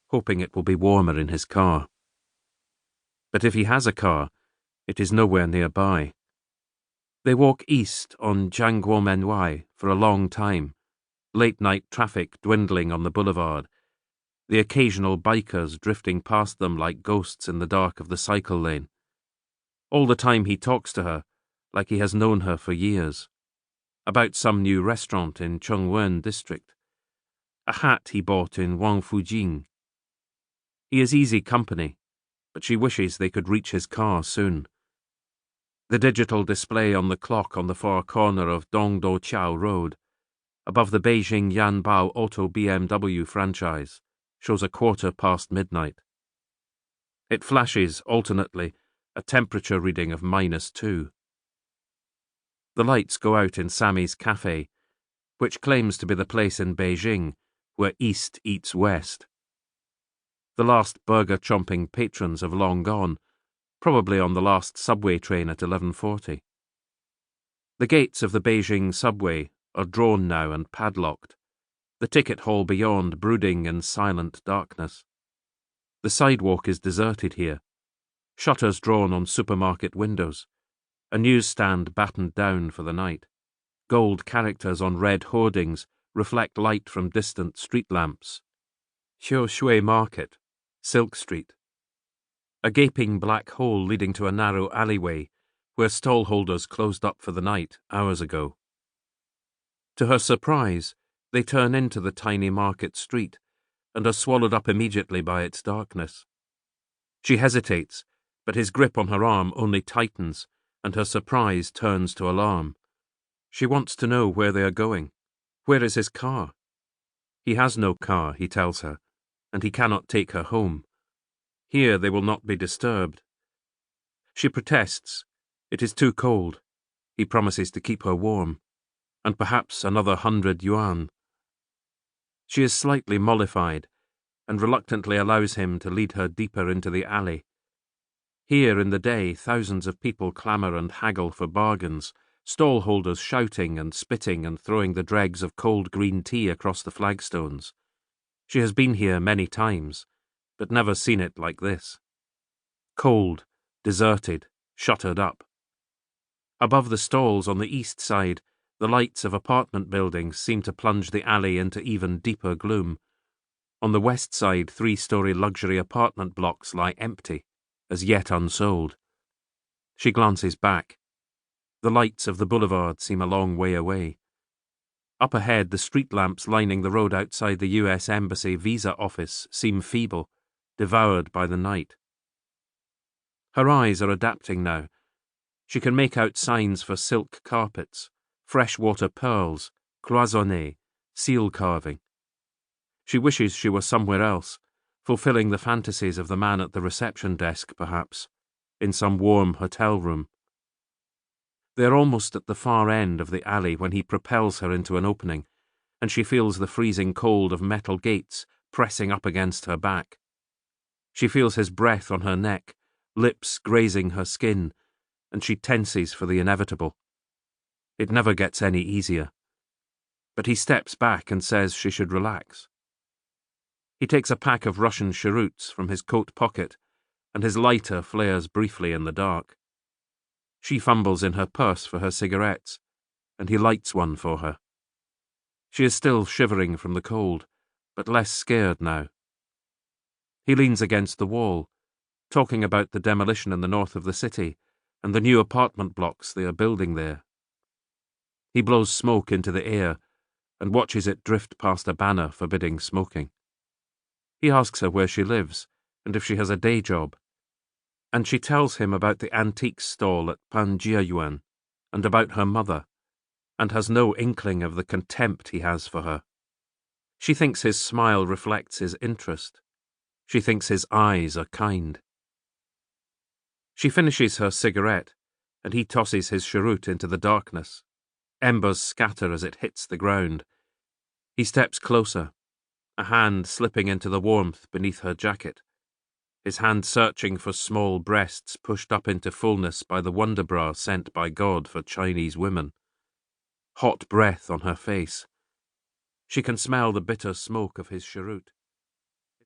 hoping it will be warmer in his car. But if he has a car, it is nowhere nearby. They walk east on Jiangguomenwai for a long time, late-night traffic dwindling on the boulevard, the occasional bikers drifting past them like ghosts in the dark of the cycle lane. All the time he talks to her, like he has known her for years, about some new restaurant in Chongwen district, a hat he bought in Wangfujing. He is easy company, but she wishes they could reach his car soon. The digital display on the clock on the far corner of Dongdoqiao Road, above the Beijing Yanbao Auto BMW franchise, shows 1/4 past midnight. It flashes, alternately, a temperature reading of -2. The lights go out in Sammy's cafe, which claims to be the place in Beijing where East eats West. The last burger-chomping patrons have long gone, probably on the last subway train at 11:40. The gates of the Beijing subway are drawn now and padlocked, the ticket hall beyond brooding in silent darkness. The sidewalk is deserted here, shutters drawn on supermarket windows, a newsstand battened down for the night. Gold characters on red hoardings reflect light from distant street lamps. Xiushui Market, Silk Street. A gaping black hole leading to a narrow alleyway where stallholders closed up for the night hours ago. To her surprise, they turn into the tiny market street and are swallowed up immediately by its darkness. She hesitates, but his grip on her arm only tightens, and her surprise turns to alarm. She wants to know where they are going. Where is his car? He has no car, he tells her, and he cannot take her home. Here they will not be disturbed. She protests. It is too cold. He promises to keep her warm, and perhaps another 100 yuan. She is slightly mollified, and reluctantly allows him to lead her deeper into the alley. Here in the day, thousands of people clamour and haggle for bargains, stallholders shouting and spitting and throwing the dregs of cold green tea across the flagstones. She has been here many times, but never seen it like this. Cold, deserted, shuttered up. Above the stalls on the east side, the lights of apartment buildings seem to plunge the alley into even deeper gloom. On the west side, 3-story luxury apartment blocks lie empty, as yet unsold. She glances back. The lights of the boulevard seem a long way away. Up ahead, the street lamps lining the road outside the US Embassy visa office seem feeble, devoured by the night. Her eyes are adapting now. She can make out signs for silk carpets, freshwater pearls, cloisonné, seal carving. She wishes she were somewhere else, fulfilling the fantasies of the man at the reception desk, perhaps, in some warm hotel room. They are almost at the far end of the alley when he propels her into an opening, and she feels the freezing cold of metal gates pressing up against her back. She feels his breath on her neck, lips grazing her skin, and she tenses for the inevitable. It never gets any easier. But he steps back and says she should relax. He takes a pack of Russian cheroots from his coat pocket, and his lighter flares briefly in the dark. She fumbles in her purse for her cigarettes, and he lights one for her. She is still shivering from the cold, but less scared now. He leans against the wall, talking about the demolition in the north of the city and the new apartment blocks they are building there. He blows smoke into the air and watches it drift past a banner forbidding smoking. He asks her where she lives and if she has a day job, and she tells him about the antiques stall at Panjiayuan and about her mother, and has no inkling of the contempt he has for her. She thinks his smile reflects his interest. She thinks his eyes are kind. She finishes her cigarette, and he tosses his cheroot into the darkness. Embers scatter as it hits the ground. He steps closer, a hand slipping into the warmth beneath her jacket, his hand searching for small breasts pushed up into fullness by the wonder bra sent by God for Chinese women. Hot breath on her face. She can smell the bitter smoke of his cheroot.